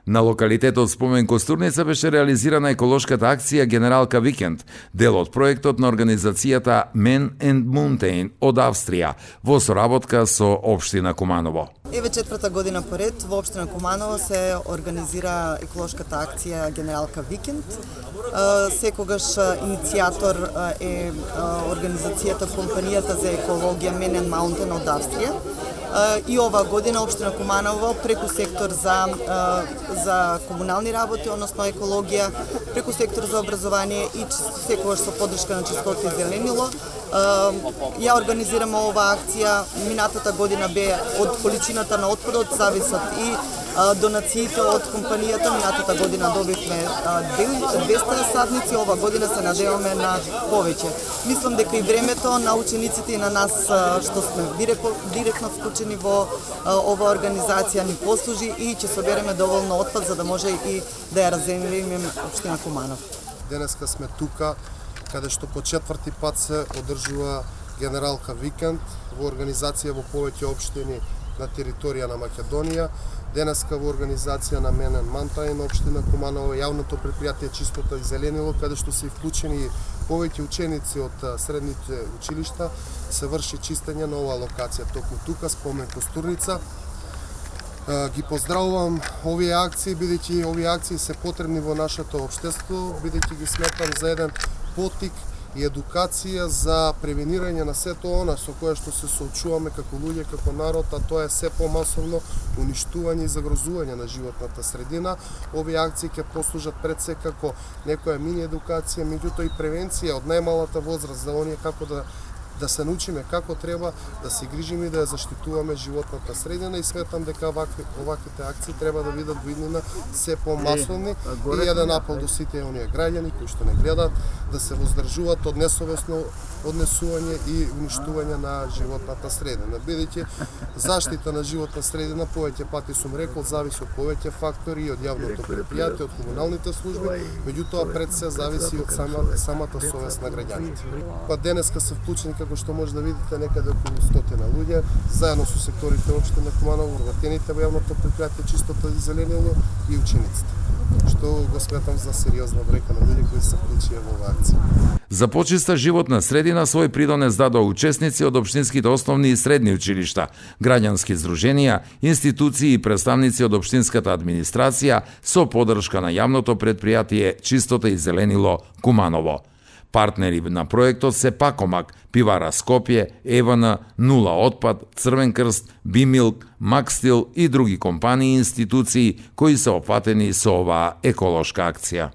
На локалитетот Спомен Костурница беше реализирана еколошката акција Генералка Викенд, дел од проектот на организацијата Men and Mountain од Австрија, во соработка со општина Куманово. Еве четврта година поред во општина Куманово се организира еколошката акција Генералка Викенд. Секогаш иницијатор е организацијата Компанијата за екологија Men and Mountain од Австрија. И оваа година општина Куманово преку сектор за комунални работи, односно екологија, преку сектор за образование и секогаш со поддршка на Чистота и зеленило, ја организираме оваа акција. Минатата година бе од количината на отпадот зависат и донациите од компанијата. Минатата година добивме 200 садници, ова година се надеваме на повеќе. Мислам дека и времето на учениците и на нас што сме директно вклучени во оваа организација ни послужи и ќе собереме доволно отпад за да може и да ја раземиме општина Куманово. Денеска сме тука каде што по четврти пат се одржува Генералка Викенд во организација во повеќе општини на територија на Македонија. Денеска во организација на Men and Mountain општина Куманово, јавното предпријатие Чистота и зеленило, каде што се вклучени повеќе ученици од средните училишта, се врши чистење на оваа локација. Токму тука, Спомен Костурница. Ги поздравувам овие акции, бидејќи овие акции се потребни во нашето општество, бидејќи ги сметам за еден потик и едукација за превенирање на сето она со кое што се соочуваме како луѓе, како народ, а тоа е се помасовно уништување и загрозување на животната средина. Овие акции ќе послужат пред се како некоја мини едукација, меѓутоа и превенција од најмалата возраст за оние како да се научиме како треба да се грижиме и да ја заштитуваме животната средина, и сметам дека оваквите акции треба да бидат во иднина се помасовни и еден апел до сите оние граѓани кои што не гледаат да се воздржуваат од несовесно однесување и уништување на животната средина, бидејќи заштита на животна средина, повеќе пати сум рекол, зависи од повеќе фактори, од јавното предпријатие, од комуналните служби, меѓутоа пред се зависи од самата совест на граѓаните. Па денеска се вклучени, како што може да видите, некаде околу 100 луѓе, заедно со секторите општина Куманово, вработените во јавното предпријатие Чистота и зеленило и учениците, што го сметам за сериозна бројка на луѓе кои се вклучија во оваа акција. За почиста животна средина свој придонес дадоа учесници од општинските основни и средни училишта, граѓански здруженија, институции и представници од општинската администрација со поддршка на јавното предпријатие Чистота и зеленило Куманово. Партнери на проектот се Пакомак, Пивара Скопје, ЕВН, Нула отпад, Црвен крст, Бимилк, Макстил и други компании и институции кои се опфатени со оваа еколошка акција.